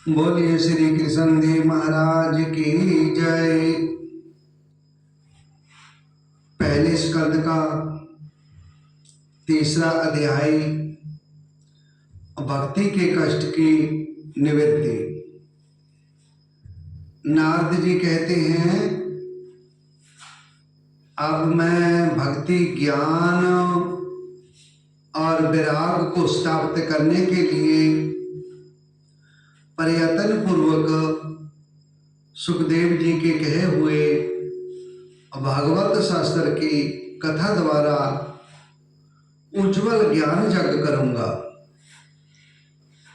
बोलिए श्री कृष्ण देव महाराज की जय। पहले स्कंद का तीसरा अध्याय भक्ति के कष्ट की निवृत्ति। नारद जी कहते हैं, अब मैं भक्ति ज्ञान और विराग को स्थापित करने के लिए प्रयत्न पूर्वक सुखदेव जी के कहे हुए भागवत शास्त्र की कथा द्वारा उज्जवल ज्ञान यज्ञ करूंगा।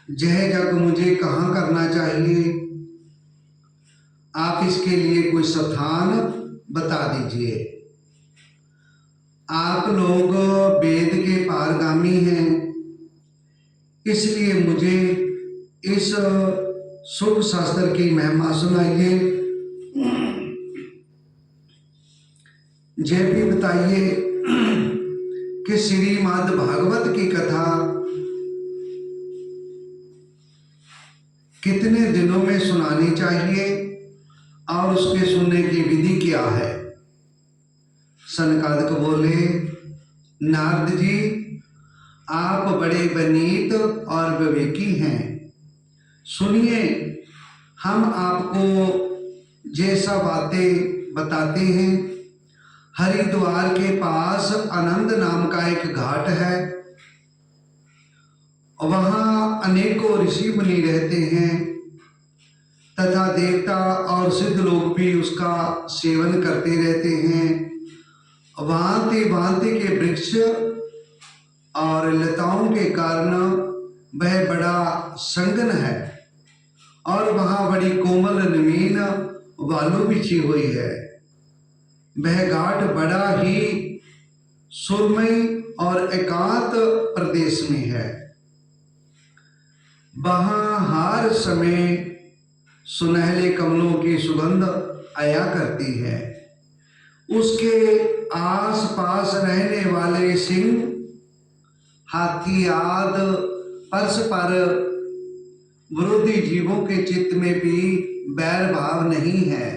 यह यज्ञ मुझे कहाँ करना चाहिए, आप इसके लिए कोई स्थान बता दीजिए। आप लोग वेद के पारगामी हैं, इसलिए मुझे इस शुभ शास्त्र की महिमा सुनाइए। यह भी बताइए कि श्रीमद् भागवत की कथा कितने दिनों में सुनानी चाहिए और उसके सुनने की विधि क्या है। सनकादिक बोले, नारद जी आप बड़े विनीत और विवेकी हैं, सुनिए हम आपको जैसा बातें बताते हैं। हरिद्वार के पास आनंद नाम का एक घाट है, वहाँ अनेकों ऋषि मुनि रहते हैं तथा देवता और सिद्ध लोग भी उसका सेवन करते रहते हैं। भांति भांति के वृक्ष और लताओं के कारण वह बड़ा संगन है और वहाँ बड़ी कोमल नवीन वालू बिछी हुई है। वह घाट बड़ा ही सुरमई और एकांत प्रदेश में है। वहाँ हर समय सुनहले कमलों की सुगंध आया करती है। उसके आस पास रहने वाले सिंह, हाथी आदि परस्पर विरोधी जीवों के चित्त में भी बैर भाव नहीं है।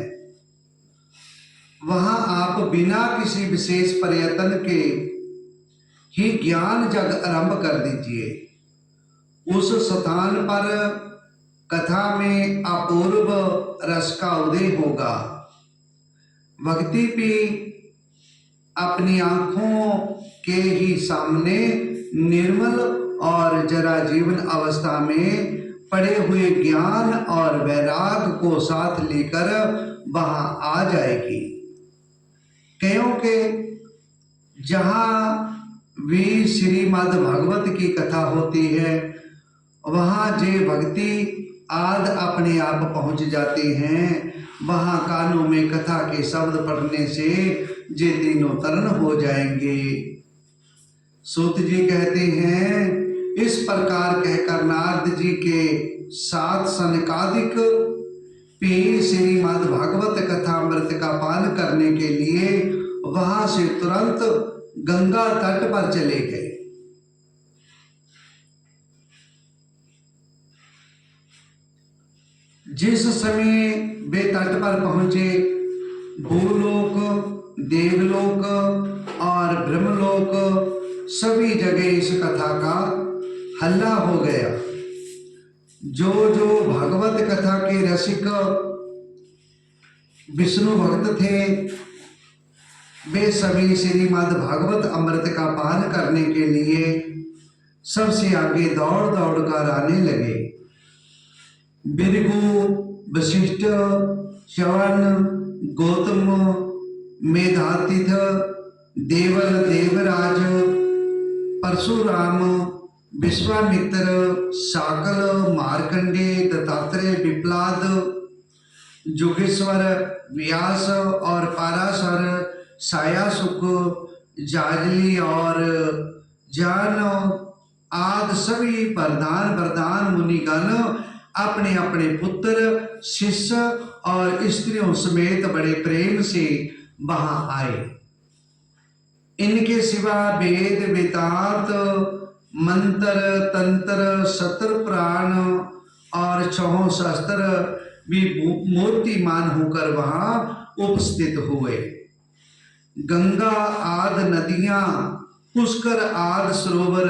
वहां आप बिना किसी विशेष प्रयत्न के ही ज्ञान जग आरंभ कर दीजिए। उस स्थान पर कथा में अपूर्व रस का उदय होगा। भक्ति भी अपनी आंखों के ही सामने निर्मल और जरा जीवन अवस्था में पड़े हुए ज्ञान और वैराग को साथ लेकर वहां आ जाएगी। क्योंकि जहां भी श्रीमद् भागवत की कथा होती है, वहां जे भक्ति आदि अपने आप पहुंच जाते हैं। वहां कानों में कथा के शब्द पढ़ने से जे तीनों तरण हो जाएंगे। सूत जी कहते हैं, इस प्रकार कहकर नारद जी के साथ सनकादिक पीर श्रीमद् भागवत कथा अमृत का पान करने के लिए वहां से तुरंत गंगा तट पर चले गए। जिस समय वे तट पर पहुंचे, भूलोक, देवलोक और ब्रह्मलोक सभी जगह इस कथा का हल्ला हो गया। जो जो भागवत कथा के रसिक विष्णु भक्त थे, वे सभी श्रीमद् भागवत अमृत का पान करने के लिए सबसे आगे दौड़ दौड़ कर आने लगे। बिरगु, वशिष्ठ, च्यवन, गौतम, मेधातिथ, देवल, देवराज, परशुराम, विश्वामित्र, शाकल, मार्कंडे, दत्तात्रेय, पिप्लाद, जोगेश्वर, व्यास और पाराशर, सायासुक, जाजली और जान आदि सभी प्रधान मुनिगण अपने अपने पुत्र, शिष्य और स्त्रियों समेत बड़े प्रेम से वहां आए। इनके सिवा वेद, वेदांत, मंत्र, तंत्र, सत्र, प्राण और और छहों शस्त्र भी मूर्तिमान होकर वहां उपस्थित हुए। गंगा आदि नदियां, पुष्कर आदि सरोवर,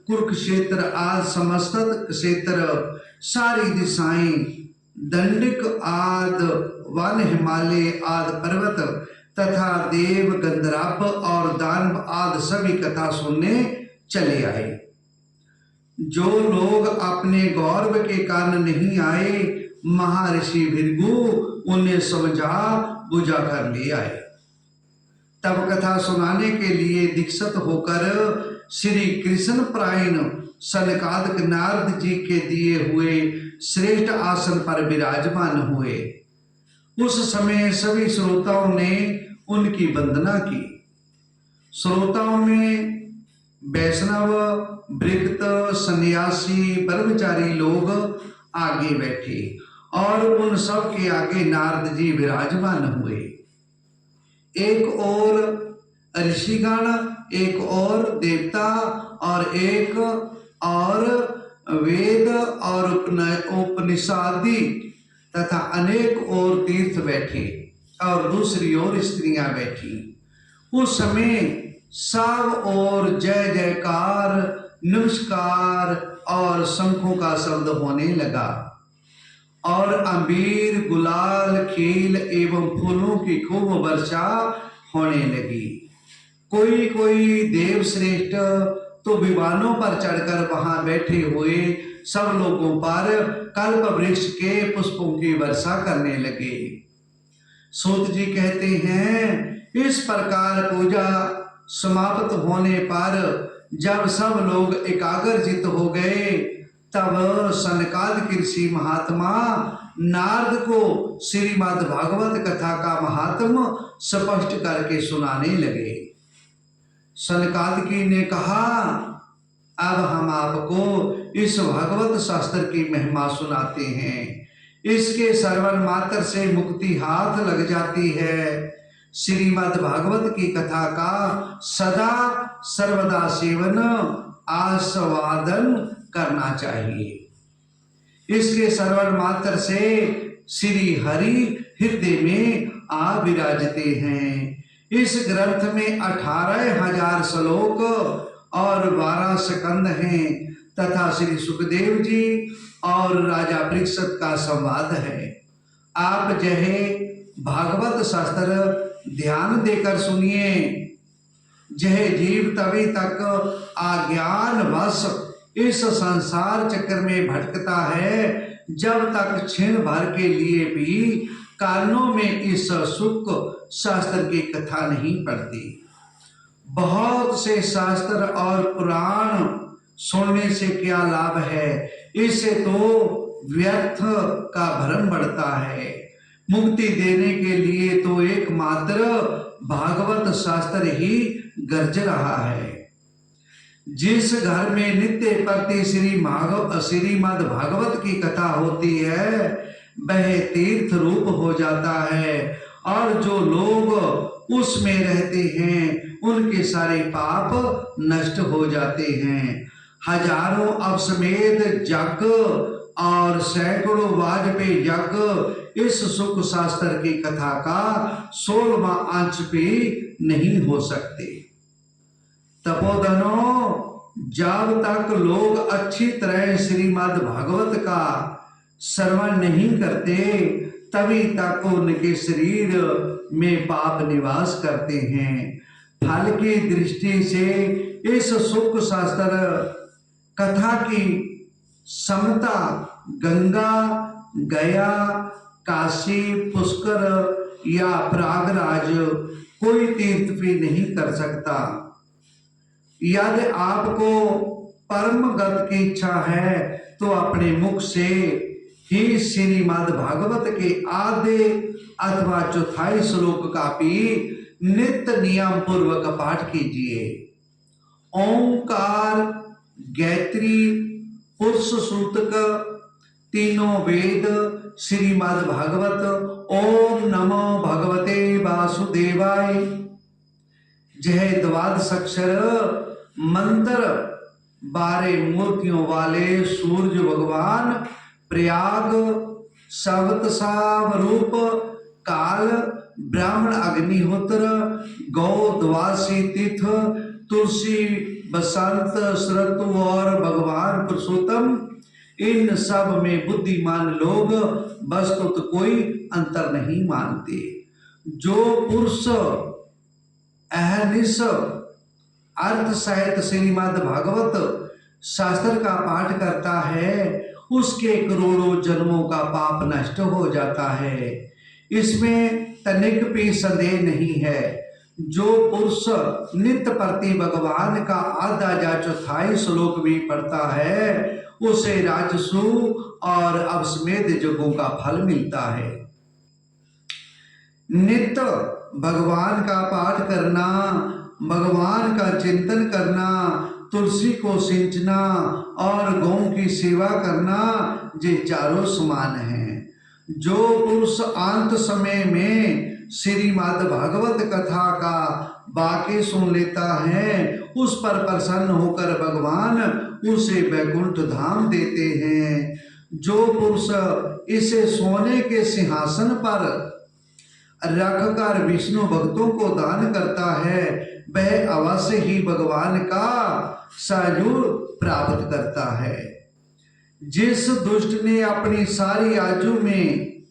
कुरुक्षेत्र आदि समस्त क्षेत्र, सारी दिशाएं, दंडिक आदि वन, हिमालय आदि पर्वत तथा देव, गंधर्व और दानव आदि सभी कथा सुनने चले आए। जो लोग अपने गौरव के कारण नहीं आए, महर्षि भृगु उन्हें समझा बुझा कर ले आए। तब कथा सुनाने के लिए दीक्षित होकर श्री कृष्ण प्रायण सनकादिक नारद जी के दिए हुए श्रेष्ठ आसन पर विराजमान हुए। उस समय सभी श्रोताओं ने उनकी वंदना की। श्रोताओं में वैष्णव, भृगत, सन्यासी, ब्रह्मचारी लोग आगे बैठे और उन सब के आगे नारद जी विराजमान हुए। एक और ऋषिगण, एक और देवता और एक और वेद और उपनिषादी तथा अनेक और तीर्थ बैठे और दूसरी ओर स्त्रियां बैठी। उस समय सब और जय जयकार, नमस्कार और शंखों का शब्द होने लगा और अबीर, गुलाल, खेल एवं फूलों की खूब वर्षा होने लगी। कोई कोई देव श्रेष्ठ तो विमानों पर चढ़कर वहां बैठे हुए सब लोगों पर कल्प वृक्ष के पुष्पों की वर्षा करने लगे। सूत जी कहते हैं, इस प्रकार पूजा समाप्त होने पर जब सब लोग एकाग्रचित हो गए, तब सनकादिक ऋषि महात्मा नारद को श्रीमद् भागवत कथा का महात्म स्पष्ट करके सुनाने लगे। सनकादिकी ने कहा, अब हम आपको इस भागवत शास्त्र की महिमा सुनाते हैं। इसके श्रवण मात्र से मुक्ति हाथ लग जाती है। श्रीमद् भागवत की कथा का सदा सर्वदा सेवन, आस्वादन करना चाहिए। इसके श्रवण मात्र से श्री हरि हृदय में आ विराजते हैं। इस ग्रंथ में 18,000 श्लोक और 12 स्कंद हैं तथा श्री सुखदेव जी और राजा परीक्षित का संवाद है। आप जहे भागवत शास्त्र ध्यान देकर सुनिए। जह जीव तभी तक अज्ञान वश इस संसार चक्र में भटकता है, जब तक क्षण भर के लिए भी कानों में इस सुख शास्त्र की कथा नहीं पड़ती। बहुत से शास्त्र और पुराण सुनने से क्या लाभ है, इससे तो व्यर्थ का भ्रम बढ़ता है। मुक्ति देने के लिए तो एकमात्र भागवत शास्त्र ही गरज रहा है। जिस घर में नित्य प्रति श्रीमद् भागवत की कथा होती है, वह तीर्थ रूप हो जाता है और जो लोग उसमें रहते हैं उनके सारे पाप नष्ट हो जाते हैं। हजारों अश्वमेध यज्ञ और सैकड़ों वाजपेयी यज्ञ इस सुख शास्त्र की कथा का 16वां अंश भी नहीं हो सकते। तपोधनों, जब तक लोग अच्छी तरह श्रीमद् भागवत का श्रवण नहीं करते, तभी तक उनके शरीर में पाप निवास करते हैं। फल की दृष्टि से इस सुख शास्त्र कथा की समता गंगा, गया, काशी, पुष्कर या प्रयागराज कोई तीर्थ भी नहीं कर सकता। यदि आपको परम गति की इच्छा है तो अपने मुख से ही श्रीमद् भागवत के आधे अथवा चौथाई श्लोक का भी नित्य नियम पूर्वक पाठ कीजिए। ओंकार, गायत्री, पुरुष सूतक, तीनों वेद, श्रीमद् भागवत, ओम नमो भगवते वासुदेवाय, जय द्वादश अक्षर मंत्र 12 मूर्तियों वाले सूर्य भगवान प्रयाग सवत सावरूप काल ब्राह्मण अग्निहोत्र गौ द्वासी तीर्थ तुलसी बसंत ऋतु और भगवान पुरुषोत्तम, इन सब में बुद्धिमान लोग वस्तुत कोई अंतर नहीं मानते। जो पुरुष अहनिश अर्थ सहित श्रीमद् भागवत शास्त्र का पाठ करता है, उसके करोड़ों जन्मों का पाप नष्ट हो जाता है, इसमें तनिक भी संदेह नहीं है। जो पुरुष नित्य प्रति भगवान का आधा या चौथाई श्लोक भी पढ़ता है, उसे राजसु और अश्वमेध यज्ञों का फल मिलता है। नित्य भगवान का पाठ करना, भगवान का चिंतन करना, तुलसी को सिंचना और गौ की सेवा करना, ये चारों समान हैं। जो पुरुष अंत समय में श्रीमद् भागवत कथा का वाक्य सुन लेता है, उस पर प्रसन्न होकर भगवान उसे वैकुंठ धाम देते हैं। जो पुरुष इसे सोने के सिंहासन पर रखकर विष्णु भक्तों को दान करता है, वह अवश्य ही भगवान का सहयोग प्राप्त करता है। जिस दुष्ट ने अपनी सारी आयु में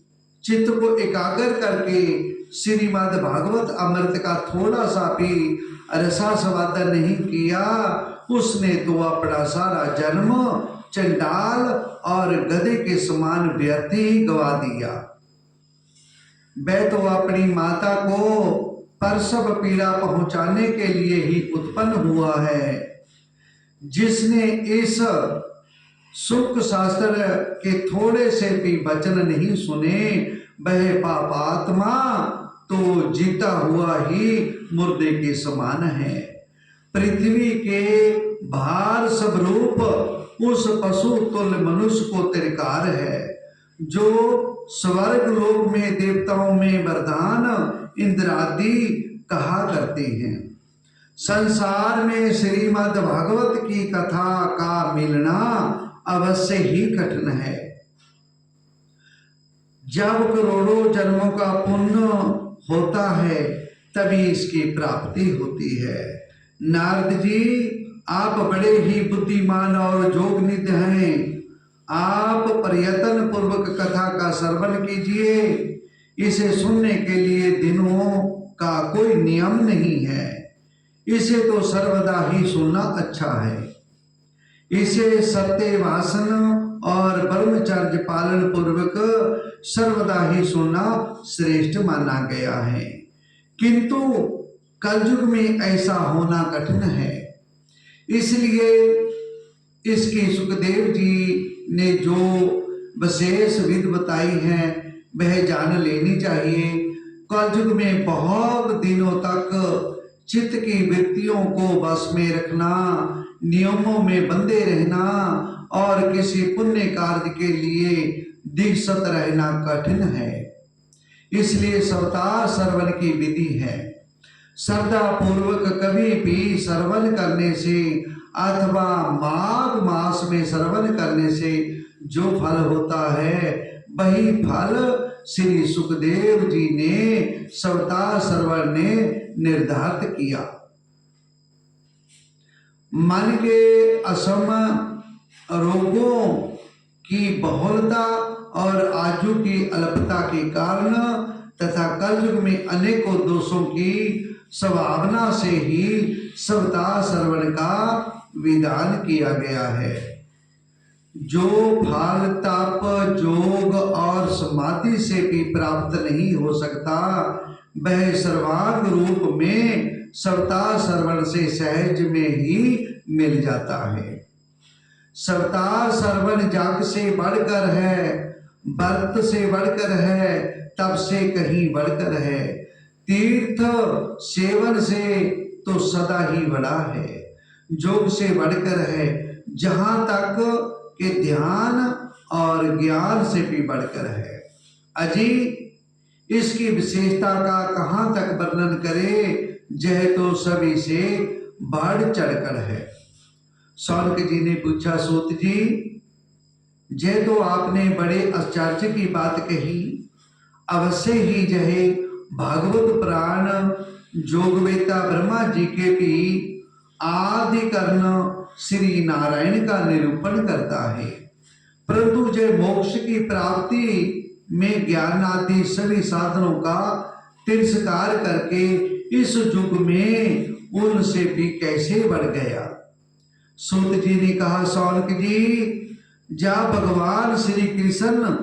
चित्त को एकाग्र करके श्रीमद् भागवत अमृत का थोड़ा सा भी रसास्वादन नहीं किया, उसने तो अपना सारा जन्म चंडाल और गधे के समान व्यर्थ ही गवा दिया। वह तो अपनी माता को प्रसव पीड़ा पहुंचाने के लिए ही उत्पन्न हुआ है। जिसने इस सुख शास्त्र के थोड़े से भी वचन नहीं सुने, वह पापात्मा तो जीता हुआ ही मुर्दे के समान है। पृथ्वी के भार स्वरूप उस पशु तुल्य मनुष्य को तिरकार है, जो स्वर्ग लोक में देवताओं में वरदान इंद्र आदि कहा करते हैं। संसार में श्रीमद् भागवत की कथा का मिलना अवश्य ही कठिन है। जब करोड़ों जन्मों का पुण्य होता है, तभी इसकी प्राप्ति होती है। नारद जी, आप बड़े ही बुद्धिमान और जोगनिध हैं। आप प्रयत्न पूर्वक कथा का श्रवण कीजिए। इसे सुनने के लिए दिनों का कोई नियम नहीं है, इसे तो सर्वदा ही सुनना अच्छा है। इसे सत्य भाषण और ब्रह्मचर्य पालन पूर्वक सर्वदा ही सुनना श्रेष्ठ माना गया है, किंतु कलयुग में ऐसा होना कठिन है। इसलिए इसकी सुखदेव जी ने जो विशेष विधि बताई है, वह जान लेनी चाहिए। कलयुग में बहुत दिनों तक चित्त की वृत्तियों को वश में रखना, नियमों में बंधे रहना और किसी पुण्य कार्य के लिए दीक्षित रहना कठिन है। इसलिए सवतार श्रवण की विधि है। श्रद्धा पूर्वक कभी भी श्रवण करने से अथवा माघ मास में श्रवण करने से जो फल होता है, वही फल श्री सुखदेव जी ने सवतार श्रवण ने निर्धारित किया। मन के असम रोगों की बहुलता और आयु की अल्पता के कारण तथा कलयुग में अनेकों दोषों की संभावना से ही सवतार श्रवण का विधान किया गया है। जो फल तप जोग और समाधि से भी प्राप्त नहीं हो सकता, वह सर्वांग रूप में सवतार श्रवण से सहज में ही मिल जाता है। सवतार श्रवण जग से बढ़कर है, व्रत से बढ़कर है, तप से कहीं बढ़कर है, तीर्थ सेवन से तो सदा ही बड़ा है, योग से बढ़कर है, जहां तक के ध्यान और ज्ञान से भी बढ़कर है। अजी इसकी विशेषता का कहां तक वर्णन करे, यह तो सभी से बढ़ चढ़कर है। शौनक जी ने पूछा, सूत जी, जे तो आपने बड़े आश्चर्य की बात कही। अवश्य ही जहे भागवत पुराण जोगवेता ब्रह्मा जी के भी आदि कर्ण श्री नारायण का निरूपण करता है, परंतु जय मोक्ष की प्राप्ति में ज्ञान आदि सभी साधनों का तिरस्कार करके इस युग में उनसे भी कैसे बढ़ गया। सूत जी ने कहा, शौनक जी, जब भगवान श्री कृष्ण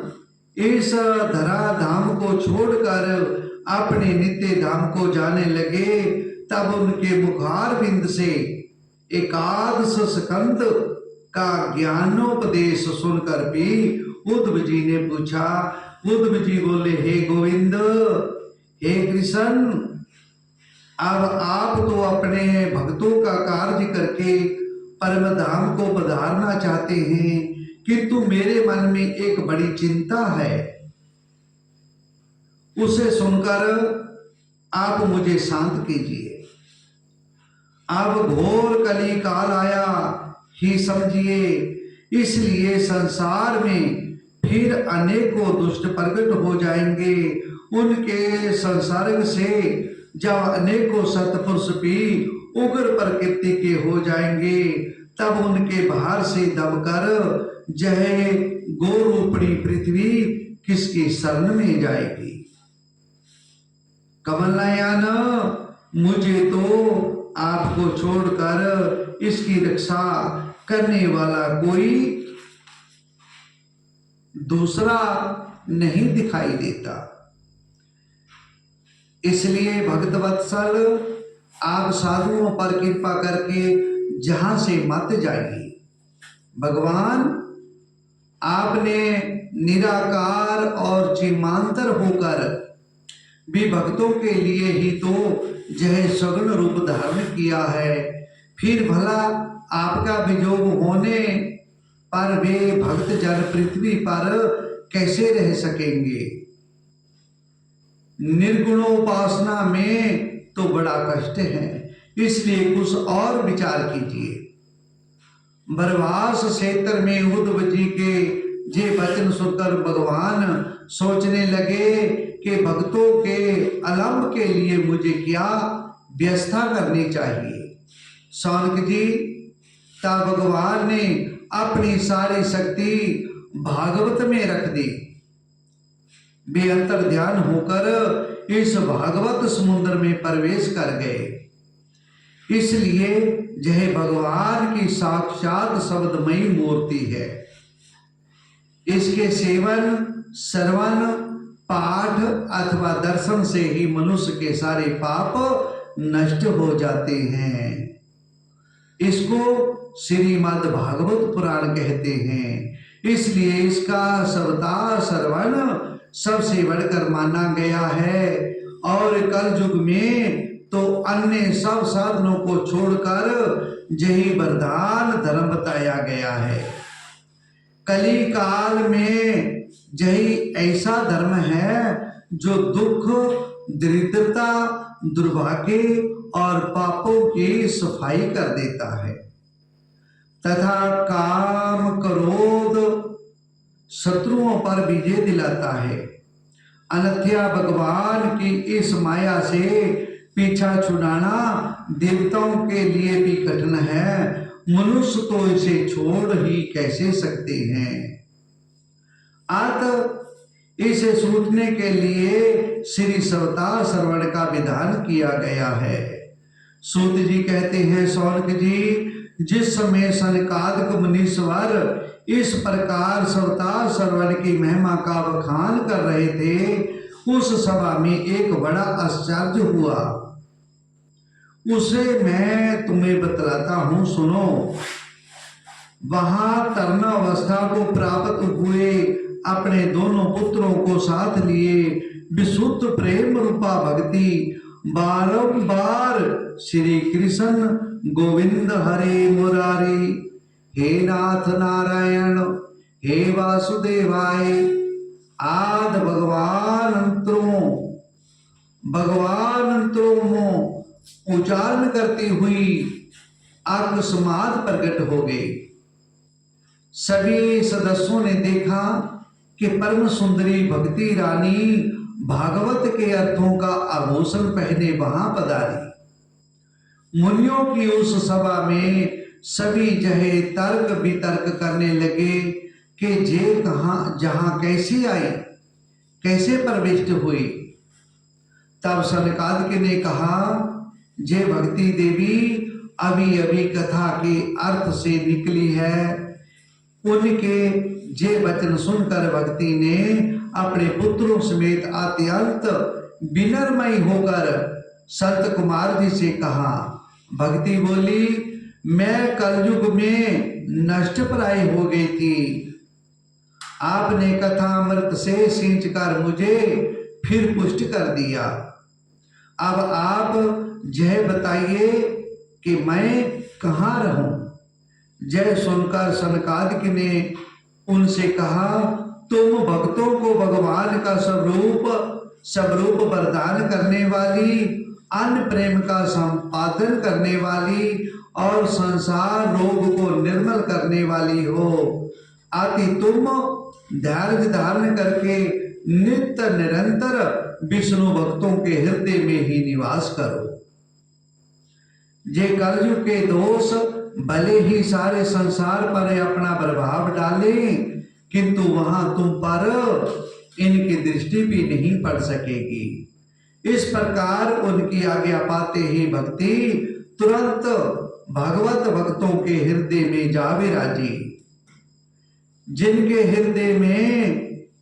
इस धरा धाम को छोड़कर अपने नित्य धाम को जाने लगे, तब उनके मुखार बिंद से एकादश स्कंद का ज्ञानोपदेश सुनकर भी उद्धव जी ने पूछा। उद्धव जी बोले, हे गोविंद, हे कृष्ण, अब आप तो अपने भक्तों का कार्य करके परम धाम को पधारना चाहते हैं, किंतु मेरे मन में एक बड़ी चिंता है। उसे सुनकर आप मुझे शांत कीजिए। अब घोर कली काल आया ही समझिए, इसलिए संसार में फिर अनेकों दुष्ट प्रकट हो जाएंगे। उनके संसर्ग से जब अनेकों सत्पुरुष भी उग्र प्रकृति के हो जाएंगे, तब उनके भार से दबकर जय गोरूपणी पृथ्वी किसकी शरण में जाएगी। कमल नयन, मुझे तो आपको छोड़कर इसकी रक्षा करने वाला कोई दूसरा नहीं दिखाई देता, इसलिए भक्त वत्सल आप साधुओं पर कृपा करके जहां से मत जाइए। भगवान आपने निराकार और चिमांतर होकर भी भक्तों के लिए ही तो जय सगुण रूप धारण किया है, फिर भला आपका वियोग होने पर वे भक्त जन पृथ्वी पर कैसे रह सकेंगे। निर्गुणोपासना में तो बड़ा कष्ट है, इसलिए कुछ और विचार कीजिए। बरवास क्षेत्र में उद्धव जी के ये वचन सुनकर भगवान सोचने लगे कि भक्तों के अलंब के लिए मुझे क्या व्यवस्था करनी चाहिए। शौनक जी, तब भगवान ने अपनी सारी शक्ति भागवत में रख दी। वे अंतर ध्यान होकर इस भागवत समुद्र में प्रवेश कर गए। इसलिए यह भगवान की साक्षात शब्दमयी मूर्ति है। इसके सेवन, श्रवण, पाठ अथवा दर्शन से ही मनुष्य के सारे पाप नष्ट हो जाते हैं। इसको श्रीमद् भागवत पुराण कहते हैं, इसलिए इसका सबता श्रवण सबसे बढ़कर माना गया है। और कल युग में तो अन्य सब साधनों को छोड़कर यही वरदान धर्म बताया गया है। कली काल में यही ऐसा धर्म है जो दुख, दरिद्रता, दुर्भाग्य और पापों की सफाई कर देता है तथा काम, क्रोध, शत्रुओं पर विजय दिलाता है। अन्यथा भगवान की इस माया से पीछा छुड़ाना देवताओं के लिए भी कठिन है, मनुष्य तो इसे छोड़ ही कैसे सकते हैं। अतः इसे छूटने के लिए श्री सवता श्रवण का विधान किया गया है। सूत जी कहते हैं, शौनक जी, जिस समय सनकादिक मुनीश्वर इस प्रकार सवता श्रवण की महिमा का बखान कर रहे थे, उस सभा में एक बड़ा आश्चर्य हुआ। उसे मैं तुम्हें बतलाता हूं, सुनो। वहां तरुणावस्था को प्राप्त हुए अपने दोनों पुत्रों को साथ लिए विशुद्ध प्रेम रूपा भक्ति बारंबार श्री कृष्ण गोविंद हरे मुरारी, हे नाथ नारायण, हे वासुदेवाय आद भगवान उच्चारण करती हुई अकस्मात प्रकट हो गई। सभी सदस्यों ने देखा कि परम सुंदरी भक्ति रानी भागवत के अर्थों का आभूषण पहने वहां पधारी। मुनियों की उस सभा में सभी जहे तर्क वितर्क करने लगे कि जे कहां जहां कैसे आई, कैसे प्रविष्ट हुई। तब सनकादिक ने कहा, जे भक्ति देवी अभी अभी कथा के अर्थ से निकली है। उनके जे वचन सुनकर भक्ति ने अपने पुत्रों समेत अत्यंत विनम्रमयी होकर संत कुमार जी से कहा। भक्ति बोली, मैं कलयुग में नष्ट प्राय हो गई थी। आपने कथा अमृत से सींच कर मुझे फिर पुष्ट कर दिया। अब आप यह बताइए कि मैं कहाँ रहूं। जय सुनकर सनकादिक ने उनसे कहा, तुम भक्तों को भगवान का स्वरूप वरदान करने वाली, अन्न प्रेम का संपादन करने वाली और संसार रोग को निर्मल करने वाली हो। अति तुम धैर्य धारण करके नित्य निरंतर विष्णु भक्तों के हृदय में ही निवास करो। जे कलयुग के दोष भले ही सारे संसार पर अपना प्रभाव डाले, किंतु वहां तुम पर इनकी दृष्टि भी नहीं पड़ सकेगी। इस प्रकार उनकी आज्ञा पाते ही भक्ति तुरंत भगवत भक्तों के हृदय में जा विराजी। जिनके हृदय में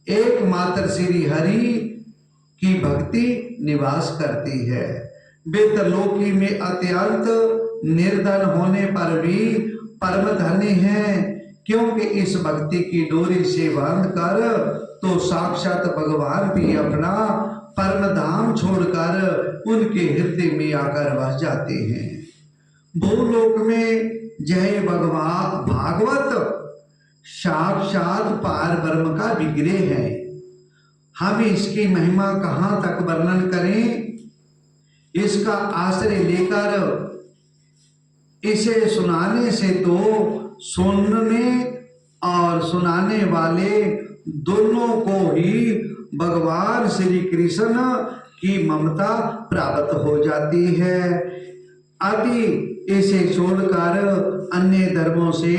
एकमात्र श्री हरि की भक्ति निवास करती है, वे त्रिलोकी में अत्यंत निर्धन होने पर भी परम धनी हैं, क्योंकि इस भक्ति की डोरी से बांध कर तो साक्षात भगवान भी अपना परम धाम छोड़कर उनके हृदय में आकर बस जाते हैं। भूलोक में जय भगवान भागवत साक्षात पार ब्रह्म का विग्रह है। हम इसकी महिमा कहाँ तक वर्णन करें। इसका आश्रय लेकर इसे सुनाने से तो सुनने और सुनाने वाले दोनों को ही भगवान श्री कृष्ण की ममता प्राप्त हो जाती है। अति इसे छोड़कर अन्य धर्मों से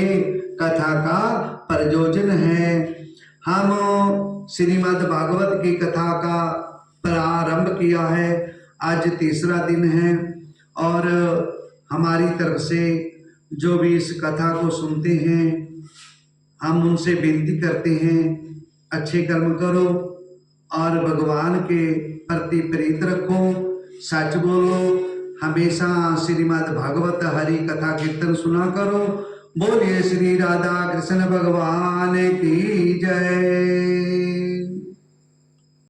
कथा का प्रयोजन है। हम श्रीमद् भागवत की कथा का प्रारंभ किया है। आज तीसरा दिन है और हमारी तरफ से जो भी इस कथा को सुनते हैं, हम उनसे विनती करते हैं, अच्छे कर्म करो और भगवान के प्रति प्रीत रखो, सच बोलो, हमेशा श्रीमद् भागवत हरि कथा कीर्तन सुना करो। बोलिए श्री राधा कृष्ण भगवान की जय।